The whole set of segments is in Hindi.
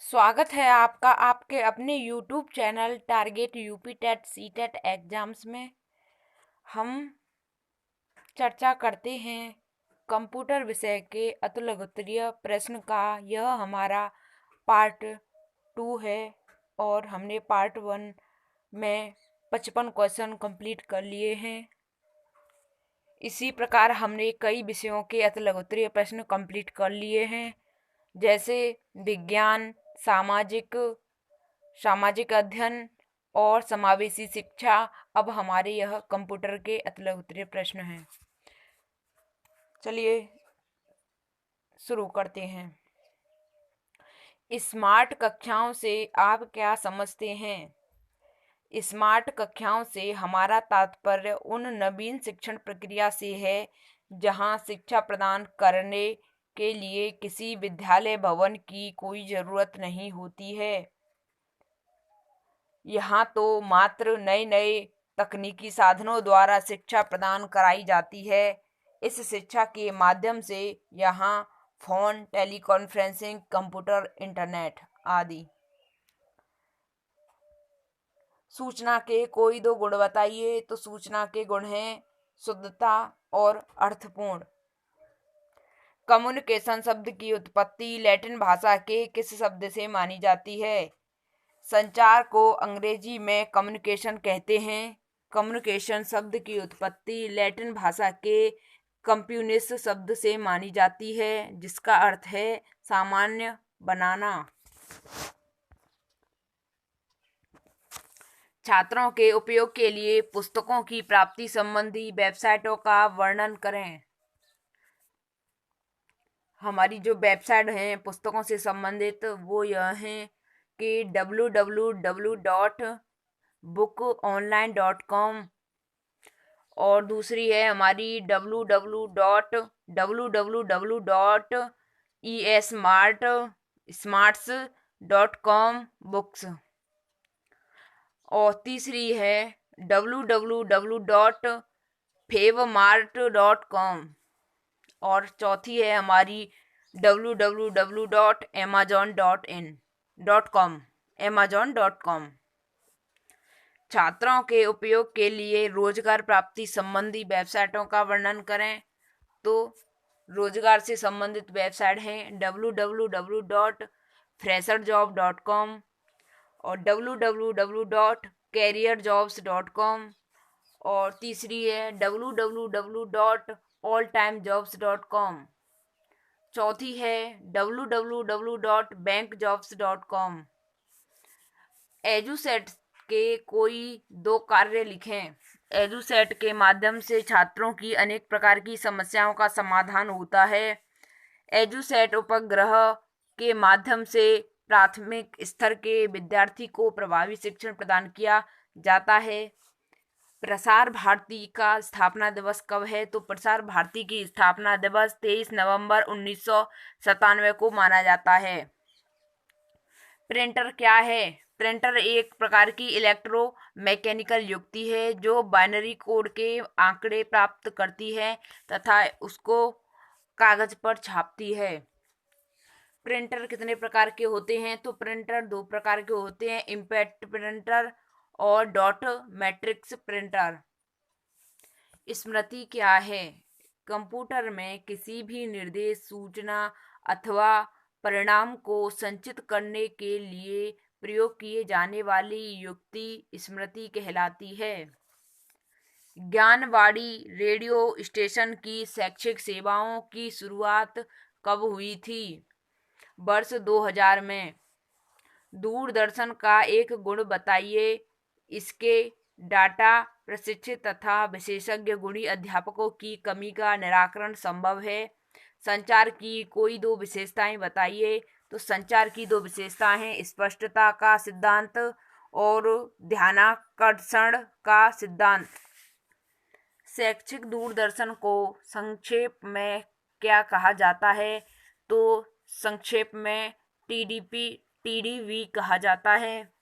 स्वागत है आपका आपके अपने YouTube channel target UP TET C TET exams में। हम चर्चा करते हैं कंप्यूटर विषय के अतुलग्तरीय प्रश्न का। यह हमारा पार्ट 2 है और हमने पार्ट 1 में 55 क्वेश्चन कंप्लीट कर लिए हैं। इसी प्रकार हमने कई विषयों के अतुलग्तरीय प्रश्न कंप्लीट कर लिए हैं, जैसे विज्ञान, सामाजिक अध्ययन और समावेशी शिक्षा। अब हमारे यह कंप्यूटर के अतुलग्तरीय प्रश्न हैं। चलिए शुरू करते हैं। स्मार्ट कक्षाओं से आप क्या समझते हैं? स्मार्ट कक्षाओं से हमारा तात्पर्य उन नवीन शिक्षण प्रक्रिया से है जहां शिक्षा प्रदान करने के लिए किसी विद्यालय भवन की कोई ज़रूरत नहीं होती है। यहाँ तो मात्र नए नए तकनीकी साधनों द्वारा शिक्षा प्रदान कराई जाती है। इस शिक्षा के माध्यम से यहाँ फोन, टेलीकॉन्फ्रेंसिंग, कंप्यूटर, इंटरनेट आदि। सूचना के कोई दो गुण बताइए। तो सूचना के गुण हैं शुद्धता और अर्थपूर्ण। कम्युनिकेशन शब्द की उत्पत्ति लैटिन भाषा के किस शब्द से मानी जाती है? संचार को अंग्रेजी में कम्युनिकेशन कहते हैं। कम्युनिकेशन शब्द की उत्पत्ति लैटिन भाषा के कंप्यूनिस शब्द से मानी जाती है, जिसका अर्थ है सामान्य बनाना। छात्रों के उपयोग के लिए पुस्तकों की प्राप्ति संबंधी वेबसाइटों का वर्णन करें। हमारी जो वेबसाइट हैं पुस्तकों से संबंधित वो यह हैं कि www.bookonline.com और दूसरी है हमारी www.esmarts.com बुक्स और तीसरी है www.favmart.com और चौथी है हमारी www.amazon.com। छात्रों के उपयोग के लिए रोजगार प्राप्ति संबंधी वेबसाइटों का वर्णन करें। तो रोजगार से संबंधित वेबसाइट हैं www.fresherjob.com और www.careerjobs.com और तीसरी है www.alltimejobs.com। चौथी है www.bankjobs.com। एजुसेट के कोई दो कार्य लिखें। एजुसेट के माध्यम से छात्रों की अनेक प्रकार की समस्याओं का समाधान होता है। एजुसेट उपग्रह के माध्यम से प्राथमिक स्तर के विद्यार्थी को प्रभावी शिक्षण प्रदान किया जाता है। प्रसार भारती का स्थापना दिवस कब है? तो प्रसार भारती की स्थापना दिवस 23 नवंबर 1997 को माना जाता है। प्रिंटर क्या है? प्रिंटर एक प्रकार की इलेक्ट्रोमैकेनिकल युक्ति है जो बाइनरी कोड के आंकड़े प्राप्त करती है तथा उसको कागज पर छापती है। प्रिंटर कितने प्रकार के होते हैं? तो प्रिंटर दो प्रकार के होते हैं, इम्पैक्ट प्रिंटर और डॉट मैट्रिक्स प्रिंटर। स्मृति क्या है? कंप्यूटर में किसी भी निर्देश, सूचना अथवा परिणाम को संचित करने के लिए प्रयोग किए जाने वाली युक्ति स्मृति कहलाती है। ज्ञानवाणी रेडियो स्टेशन की शैक्षिक सेवाओं की शुरुआत कब हुई थी? वर्ष 2000 में। दूरदर्शन का एक गुण बताइए। इसके डाटा प्रशिक्षित तथा विशेषज्ञ गुणी अध्यापकों की कमी का निराकरण संभव है। संचार की कोई दो विशेषताएं बताइए। तो संचार की दो विशेषताएं हैं स्पष्टता का सिद्धांत और ध्यानाकर्षण का सिद्धांत। शैक्षिक दूरदर्शन को संक्षेप में क्या कहा जाता है? तो संक्षेप में टीडीवी कहा जाता है।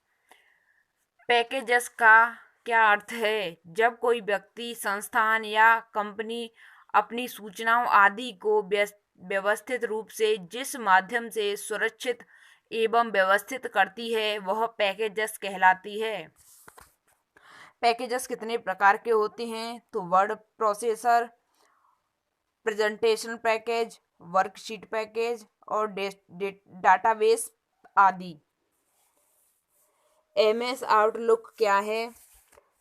पैकेजेस का क्या अर्थ है? जब कोई व्यक्ति, संस्थान या कंपनी अपनी सूचनाओं आदि को व्यवस्थित रूप से जिस माध्यम से सुरक्षित एवं व्यवस्थित करती है वह पैकेजेस कहलाती है। पैकेजेस कितने प्रकार के होते हैं? तो word processor, presentation package, worksheet package और डाटाबेस आदि। एमएस आउटलुक क्या है?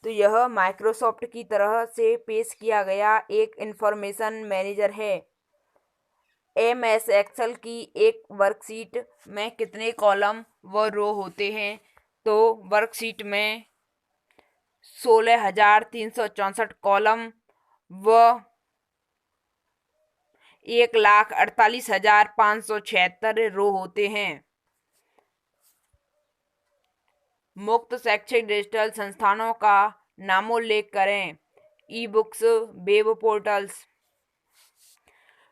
तो यह माइक्रोसॉफ्ट की तरह से पेश किया गया एक इंफॉर्मेशन मैनेजर है। एमएस एक्सेल की एक वर्कशीट में कितने कॉलम व रो होते हैं? तो वर्कशीट में 16,364 कॉलम व 1,48,576 रो होते हैं। मुक्त शैक्षिक डिजिटल संस्थानों का नामोल्लेख करें। E books, web portals.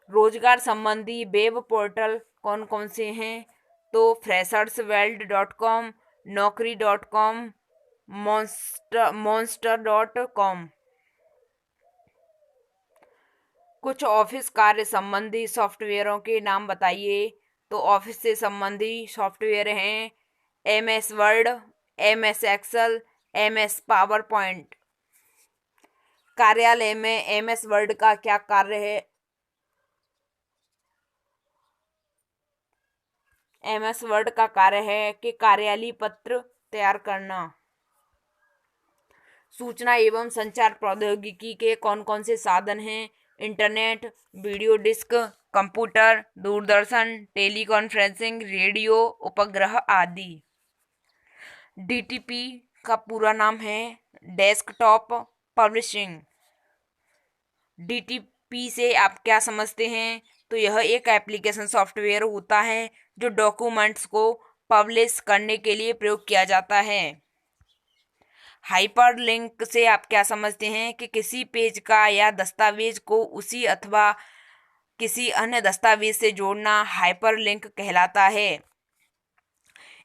रोजगार संबंधी वेब पोर्टल कौन कौन से हैं? तो freshers.world.com, naukri.com, monster.com। कुछ ऑफिस कार्य संबंधी सॉफ्टवेयरों के नाम बताइए। तो ऑफिस से संबंधी सॉफ्टवेयर हैं MS Word, MS Excel, MS PowerPoint. कार्यालय में MS वर्ड का क्या कार्य है? MS वर्ड का कार्य है कि कार्यालय पत्र तैयार करना। सूचना एवं संचार प्रौद्योगिकी के कौन कौन से साधन हैं? इंटरनेट, वीडियो डिस्क, कंप्यूटर, दूरदर्शन, टेलीकॉन्फ्रेंसिंग, रेडियो, उपग्रह आदि। DTP का पूरा नाम है डेस्कटॉप पब्लिशिंग। DTP से आप क्या समझते हैं? तो यह एक एप्लीकेशन सॉफ्टवेयर होता है जो डॉक्यूमेंट्स को पब्लिश करने के लिए प्रयोग किया जाता है। हाइपरलिंक से आप क्या समझते हैं? कि किसी पेज का या दस्तावेज को उसी अथवा किसी अन्य दस्तावेज से जोड़ना हाइपरलिंक कहलाता है।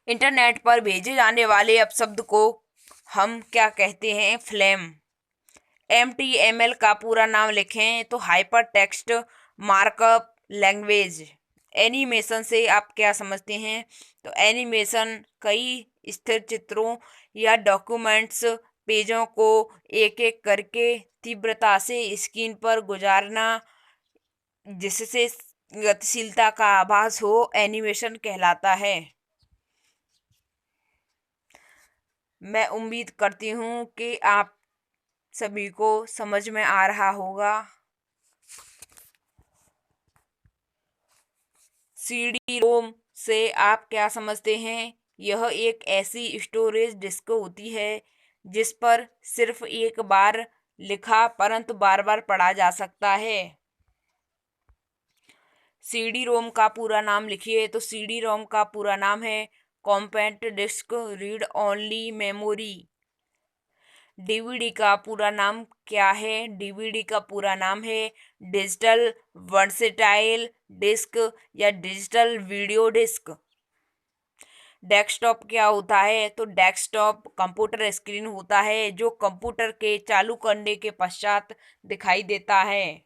इंटरनेट पर भेजे जाने वाले अपशब्द को हम क्या कहते हैं? फ्लेम। HTML का पूरा नाम लिखें। तो hyper text markup language. Animation से आप क्या समझते हैं? तो एनिमेशन कई स्थिर चित्रों या डॉक्यूमेंट्स पेजों को एक एक करके तीव्रता से स्क्रीन पर गुजारना जिससे गतिशीलता का आभास हो एनिमेशन कहलाता है। मैं उम्मीद करती हूँ कि आप सभी को समझ में आ रहा होगा। CD-ROM से आप क्या समझते हैं? यह एक ऐसी स्टोरेज डिस्क होती है जिस पर सिर्फ एक बार लिखा परंतु बार बार पढ़ा जा सकता है। CD-ROM का पूरा नाम लिखिए। तो CD-ROM का पूरा नाम है compact disc read only memory. DVD का पूरा नाम क्या है? DVD का पूरा नाम है डिजिटल वर्सेटाइल डिस्क या डिजिटल वीडियो डिस्क। डेस्कटॉप क्या होता है? तो डेस्कटॉप कंप्यूटर स्क्रीन होता है जो कंप्यूटर के चालू करने के पश्चात दिखाई देता है।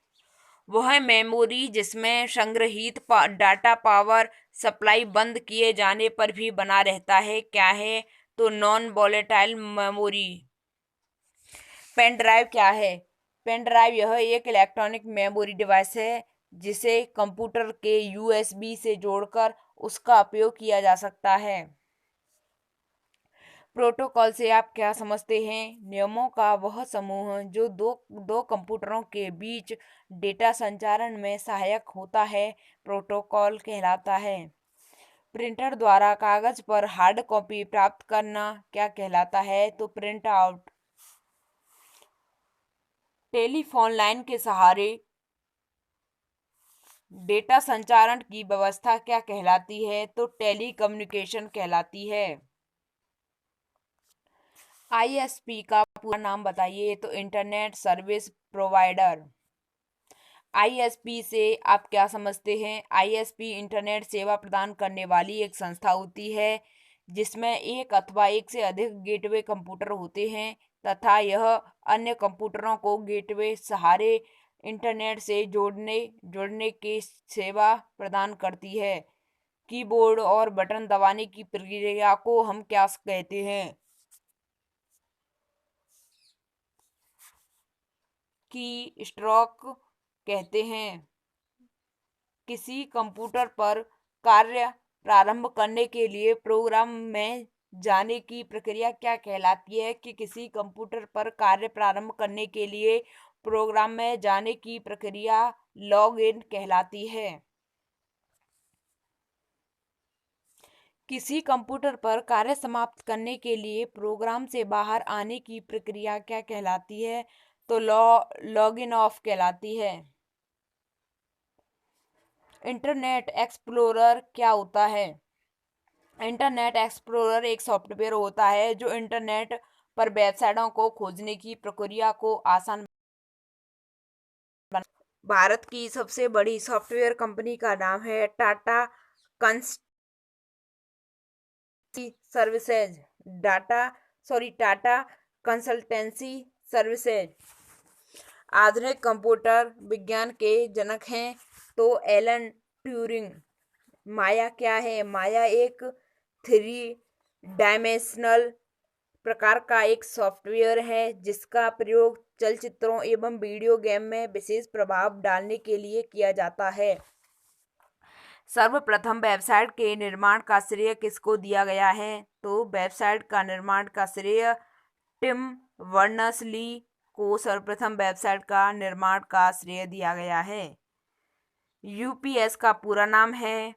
वह मेमोरी जिसमें संग्रहीत डाटा पावर सप्लाई बंद किए जाने पर भी बना रहता है क्या है? तो non volatile memory. Pen drive क्या है? पेन ड्राइव यह एक इलेक्ट्रॉनिक मेमोरी डिवाइस है जिसे कंप्यूटर के USB से जोड़कर उसका उपयोग किया जा सकता है। प्रोटोकॉल से आप क्या समझते हैं? नियमों का वह समूह जो दो कंप्यूटरों के बीच डेटा संचारण में सहायक होता है प्रोटोकॉल कहलाता है। प्रिंटर द्वारा कागज पर हार्ड कॉपी प्राप्त करना क्या कहलाता है? तो प्रिंट आउट। टेलीफोन लाइन के सहारे डेटा संचारण की व्यवस्था क्या कहलाती है? तो टेलीकम्युनिकेशन कहलाती है। ISP का पूरा नाम बताइए। तो इंटरनेट सर्विस प्रोवाइडर। ISP से आप क्या समझते हैं? ISP इंटरनेट सेवा प्रदान करने वाली एक संस्था होती है जिसमें एक अथवा एक से अधिक गेटवे कंप्यूटर होते हैं तथा यह अन्य कंप्यूटरों को गेटवे सहारे इंटरनेट से जोड़ने की सेवा प्रदान करती है। कीबोर्ड और बटन दबाने की प्रक्रिया को हम क्या कहते हैं? की स्ट्रोक कहते हैं। किसी कंप्यूटर पर कार्य प्रारंभ करने के लिए प्रोग्राम में जाने की प्रक्रिया क्या कहलाती है? कि किसी कंप्यूटर पर कार्य प्रारंभ करने के लिए प्रोग्राम में जाने की प्रक्रिया लॉग इन कहलाती है। किसी कंप्यूटर पर कार्य समाप्त करने के लिए प्रोग्राम से बाहर आने की प्रक्रिया क्या कहलाती है? तो लॉग इन ऑफ कहलाती है। इंटरनेट एक्सप्लोरर क्या होता है? इंटरनेट एक्सप्लोरर एक सॉफ्टवेयर होता है जो इंटरनेट पर वेबसाइटों को खोजने की प्रक्रिया को आसान बना। भारत की सबसे बड़ी सॉफ्टवेयर कंपनी का नाम है Tata services Tata consultancy services. आधुनिक कंप्यूटर विज्ञान के जनक हैं तो एलन ट्यूरिंग। माया क्या है? माया एक 3 डायमेंशनल प्रकार का एक सॉफ्टवेयर है जिसका प्रयोग चलचित्रों एवं वीडियो गेम में विशेष प्रभाव डालने के लिए किया जाता है। सर्वप्रथम वेबसाइट के निर्माण का श्रेय किसको दिया गया है? तो वेबसाइट का निर्माण का श्रेय टिम बर्नर्स-ली को सर्वप्रथम वेबसाइट का निर्माण का श्रेय दिया गया है। यूपीएस का पूरा नाम है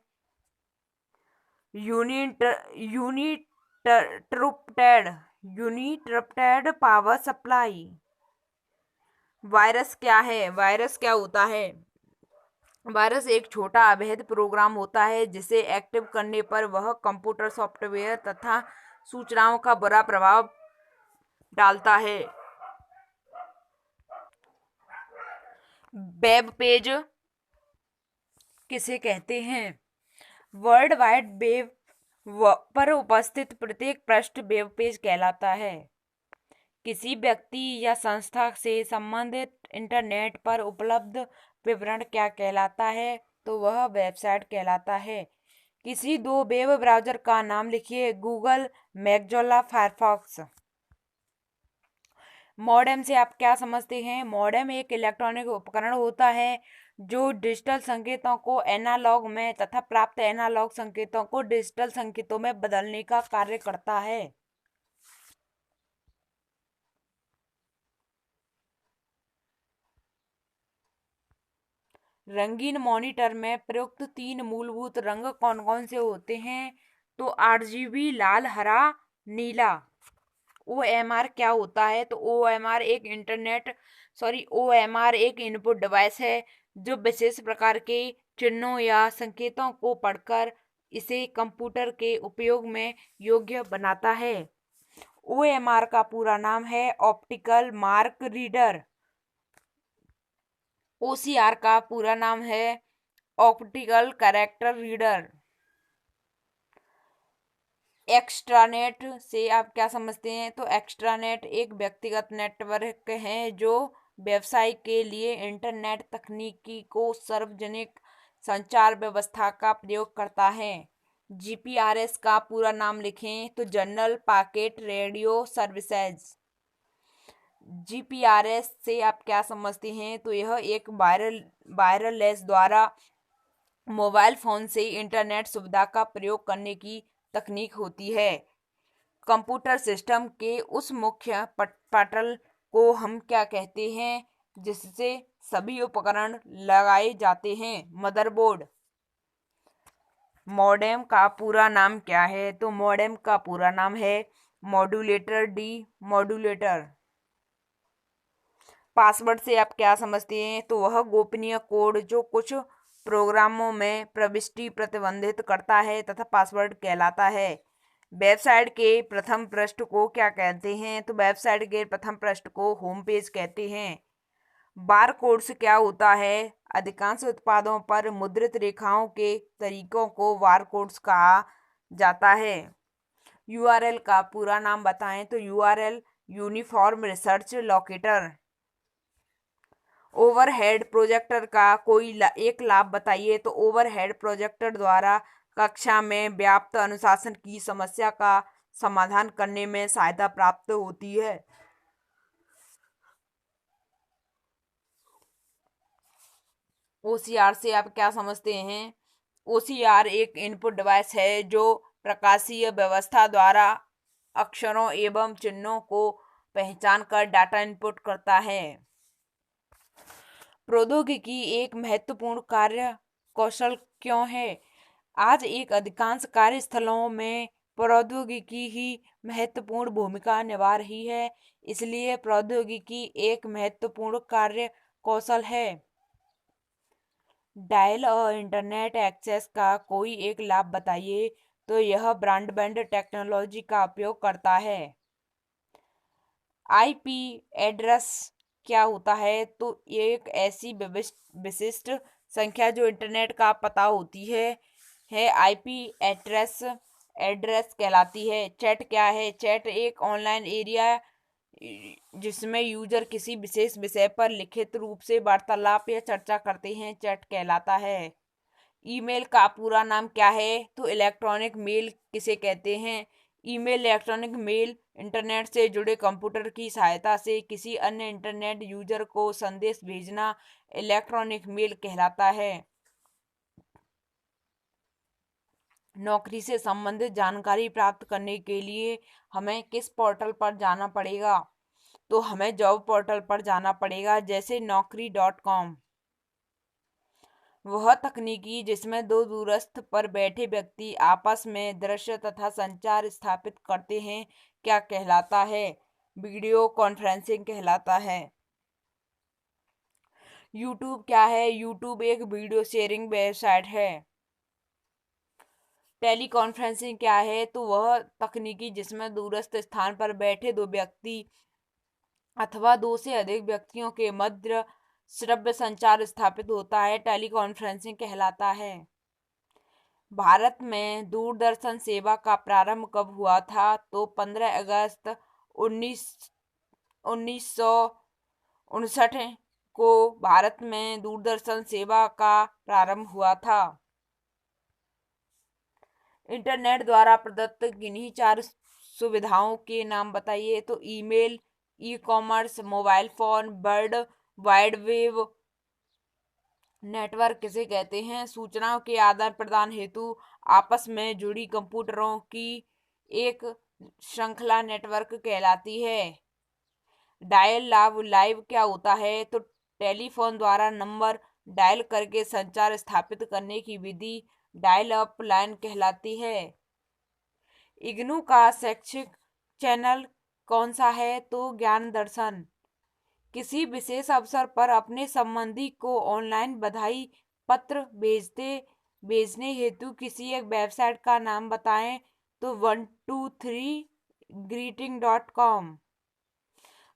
यूनिट्रप्टेड पावर सप्लाई। वायरस क्या है? वायरस क्या होता है? वायरस एक छोटा अवैध प्रोग्राम होता है जिसे एक्टिव करने पर वह कंप्यूटर सॉफ्टवेयर तथा सूचनाओं का बुरा प्रभाव डालता है। वेब पेज किसे कहते हैं? वर्ल्ड वाइड वेब पर उपस्थित प्रत्येक पृष्ठ वेब पेज कहलाता है। किसी व्यक्ति या संस्था से संबंधित इंटरनेट पर उपलब्ध विवरण क्या कहलाता है? तो वह वेबसाइट कहलाता है। किसी 2 वेब ब्राउज़र का नाम लिखिए। Google, Mozilla, Firefox. मॉडेम से आप क्या समझते हैं? मॉडेम एक इलेक्ट्रॉनिक उपकरण होता है जो डिजिटल संकेतों को एनालॉग में तथा प्राप्त एनालॉग संकेतों को डिजिटल संकेतों में बदलने का कार्य करता है। रंगीन मॉनिटर में प्रयुक्त 3 मूलभूत रंग कौन कौन से होते हैं? तो RGB, लाल, हरा, नीला। OMR क्या होता है? तो OMR एक इनपुट डिवाइस है जो विशेष प्रकार के चिन्हों या संकेतों को पढ़कर इसे कंप्यूटर के उपयोग में योग्य बनाता है। OMR का पूरा नाम है ऑप्टिकल मार्क रीडर। OCR का पूरा नाम है ऑप्टिकल कैरेक्टर रीडर। एक्स्ट्रानेट से आप क्या समझते हैं? तो एक्स्ट्रानेट एक व्यक्तिगत नेटवर्क है जो व्यवसाय के लिए इंटरनेट तकनीकी को सार्वजनिक संचार व्यवस्था का प्रयोग करता है। GPRS का पूरा नाम लिखें तो general pocket radio services. GPRS से आप क्या समझते हैं? तो यह एक वायरलेस द्वारा मोबाइल फोन से इंटरनेट सुविधा का प्रयोग करने की तकनीक होती है। कंप्यूटर सिस्टम के उस मुख्य पटल को हम क्या कहते हैं जिससे सभी उपकरण लगाए जाते हैं? मदरबोर्ड। मॉडेम का पूरा नाम क्या है? तो मॉडेम का पूरा नाम है मॉड्यूलेटर मॉड्यूलेटर। पासवर्ड से आप क्या समझते हैं? तो वह गोपनीय कोड जो कुछ प्रोग्रामों में प्रविष्टि प्रतिबंधित करता है तथा पासवर्ड कहलाता है। वेबसाइट के प्रथम पृष्ठ को क्या कहते हैं? तो वेबसाइट के प्रथम पृष्ठ को होम पेज कहते हैं। बारकोड्स क्या होता है? अधिकांश उत्पादों पर मुद्रित रेखाओं के तरीकों को बारकोड्स कहा जाता है। URL का पूरा नाम बताएं तो URL uniform research locator. Overhead projector का कोई एक लाभ बताइए। तो ओवरहेड प्रोजेक्टर द्वारा कक्षा में व्याप्त अनुशासन की समस्या का समाधान करने में सहायता प्राप्त होती है। OCR से आप क्या समझते हैं? OCR एक इनपुट डिवाइस है जो प्रकाशीय व्यवस्था द्वारा अक्षरों एवं चिन्हों को पहचान कर डाटा इनपुट करता है। प्रौद्योगिकी एक महत्वपूर्ण कार्य कौशल क्यों है? आज एक अधिकांश कार्यस्थलों में प्रौद्योगिकी ही महत्वपूर्ण भूमिका निभा रही है, इसलिए प्रौद्योगिकी एक महत्वपूर्ण कार्य कौशल है। डायल और इंटरनेट एक्सेस का कोई एक लाभ बताइए। तो यह ब्रॉडबैंड टेक्नोलॉजी का उपयोग करता है। आईपी एड्रेस क्या होता है? तो ये एक ऐसी विशिष्ट संख्या जो इंटरनेट का पता होती है आईपी एड्रेस कहलाती है। चैट क्या है? चैट एक ऑनलाइन एरिया जिसमें यूजर किसी विशेष विषय पर लिखित रूप से वार्तालाप या चर्चा करते हैं, चैट कहलाता है। ईमेल का पूरा नाम क्या है? तो इलेक्ट्रॉनिक मेल किसे कहते हैं? ईमेल इलेक्ट्रॉनिक मेल इंटरनेट से जुड़े कंप्यूटर की सहायता से किसी अन्य इंटरनेट यूजर को संदेश भेजना इलेक्ट्रॉनिक मेल कहलाता है। नौकरी से संबंधित जानकारी प्राप्त करने के लिए हमें किस पोर्टल पर जाना पड़ेगा? तो हमें जॉब पोर्टल पर जाना पड़ेगा, जैसे naukri.com। वह तकनीकी जिसमें दो दूरस्थ पर बैठे व्यक्ति आपस में दृश्य तथा संचार स्थापित करते हैं, क्या कहलाता है? वीडियो कॉन्फ्रेंसिंग कहलाता है। यूट्यूब क्या है? यूट्यूब एक वीडियो शेयरिंग वेबसाइट है। टेली कॉन्फ्रेंसिंग क्या है? तो वह तकनीकी जिसमें दूरस्थ स्थान पर बैठे दो व्यक्ति अथवा दो से अधिक व्यक्तियों के मध्य श्रव्य संचार स्थापित होता है, टेली कॉन्फ्रेंसिंग कहलाता है। भारत में दूरदर्शन सेवा का प्रारंभ कब हुआ था? तो 15 अगस्त 1959 को भारत में दूरदर्शन सेवा का प्रारंभ हुआ था। इंटरनेट द्वारा प्रदत्त किन्हीं 4 सुविधाओं के नाम बताइए। तो email, e commerce, mobile phone, world wide web network किसे कहते हैं? सूचनाओं के आदान प्रदान हेतु आपस में जुड़ी कंप्यूटरों की एक श्रृंखला नेटवर्क कहलाती है। डायल लाइव क्या होता है? तो टेलीफोन द्वारा नंबर डायल करके संचार स्थापित करने की विधि डायल अप लाइन कहलाती है। इग्नू का शैक्षिक चैनल कौन सा है? तो ज्ञान दर्शन। किसी विशेष अवसर पर अपने संबंधी को ऑनलाइन बधाई पत्र भेजने हेतु किसी एक वेबसाइट का नाम बताएं। तो 123greeting.com।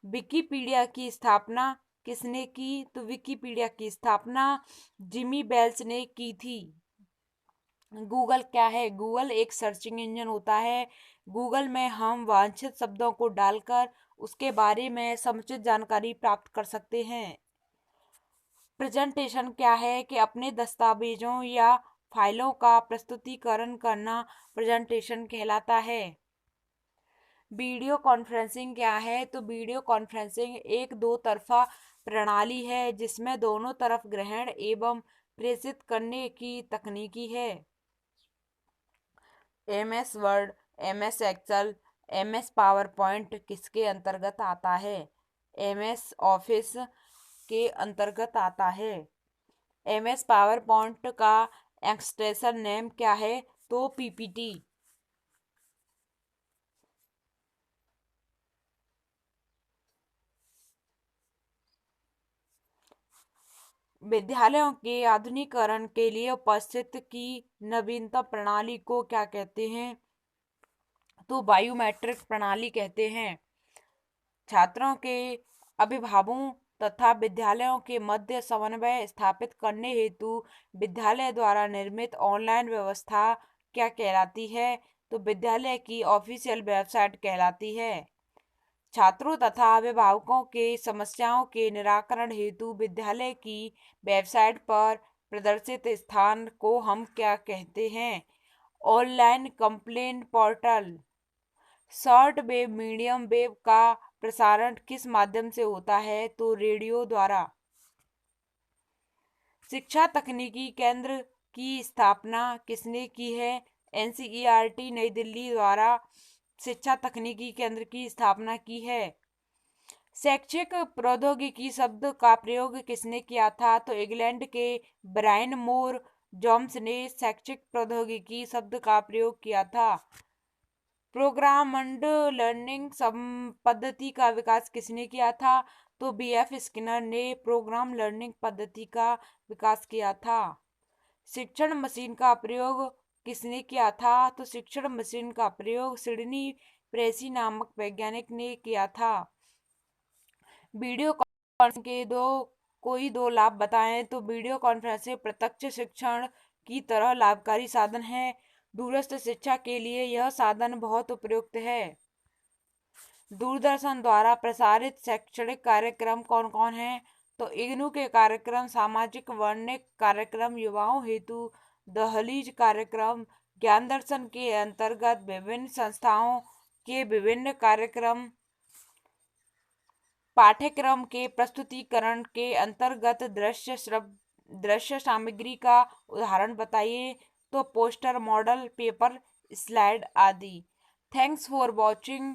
विकिपीडिया की स्थापना किसने की? तो विकिपीडिया की स्थापना जिमी वेल्स ने की थी। गूगल क्या है? गूगल एक सर्चिंग इंजन होता है। गूगल में हम वांछित शब्दों को डालकर उसके बारे में समुचित जानकारी प्राप्त कर सकते हैं। प्रेजेंटेशन क्या है? कि अपने दस्तावेजों या फाइलों का प्रस्तुतिकरण करना प्रेजेंटेशन कहलाता है। वीडियो कॉन्फ्रेंसिंग क्या है? तो वीडियो कॉन्फ्रेंसिंग एक दो तरफा प्रणाली है जिसमें दोनों तरफ ग्रहण एवं प्रेषित करने की तकनीकी है। MS Word, MS Excel, MS PowerPoint किसके अंतर्गत आता है? MS ऑफिस के अंतर्गत आता है। MS पावर पॉइंट का एक्सटेंशन नेम क्या है? तो PPT। विद्यालयों के आधुनिकीकरण के लिए उपस्थित की नवीनतम प्रणाली को क्या कहते हैं? तो बायोमेट्रिक प्रणाली कहते हैं। छात्रों के अभिभावकों तथा विद्यालयों के मध्य समन्वय स्थापित करने हेतु विद्यालय द्वारा निर्मित ऑनलाइन व्यवस्था क्या कहलाती है? तो विद्यालय की ऑफिशियल वेबसाइट कहलाती है। छात्रों तथा अभिभावकों के समस्याओं के निराकरण हेतु विद्यालय की वेबसाइट पर प्रदर्शित स्थान को हम क्या कहते हैं? Online complaint portal. Short wave medium wave का प्रसारण किस माध्यम से होता है? तो रेडियो द्वारा। शिक्षा तकनीकी केंद्र की स्थापना किसने की है? एनसीईआरटी नई दिल्ली द्वारा शिक्षा तकनीकी केंद्र की स्थापना की है। शैक्षिक प्रौद्योगिकी शब्द का प्रयोग किसने किया था? तो इंग्लैंड के ब्रायन मोर जोन्स ने शैक्षिक प्रौद्योगिकी शब्द का प्रयोग किया था। प्रोग्राम्ड लर्निंग पद्धति का विकास किसने किया था? तो बीएफ स्किनर ने प्रोग्राम लर्निंग पद्धति का विकास किया था। शिक्षण मशीन का प्रयोग किसने किया था? तो शिक्षण मशीन का प्रयोग सिडनी प्रेसी नामक वैज्ञानिक ने किया था। वीडियो कॉन्फ्रेंसिंग के कोई दो लाभ बताएं। तो वीडियो कॉन्फ्रेंसिंग प्रत्यक्ष शिक्षण की तरह लाभकारी साधन है। दूरस्थ शिक्षा के लिए यह साधन बहुत उपयुक्त है। दूरदर्शन द्वारा प्रसारित शैक्षणिक कार्यक्रम कौन कौन हैं? तो इग्नू के कार्यक्रम, सामाजिक वर्णिक कार्यक्रम, युवाओं हेतु दहलीज कार्यक्रम, ज्ञान दर्शन के अंतर्गत विभिन्न संस्थाओं के विभिन्न कार्यक्रम, पाठ्यक्रम के प्रस्तुतिकरण के अंतर्गत दृश्य सामग्री का उदाहरण बताइए। तो पोस्टर, मॉडल, पेपर, स्लाइड आदि। Thanks for watching.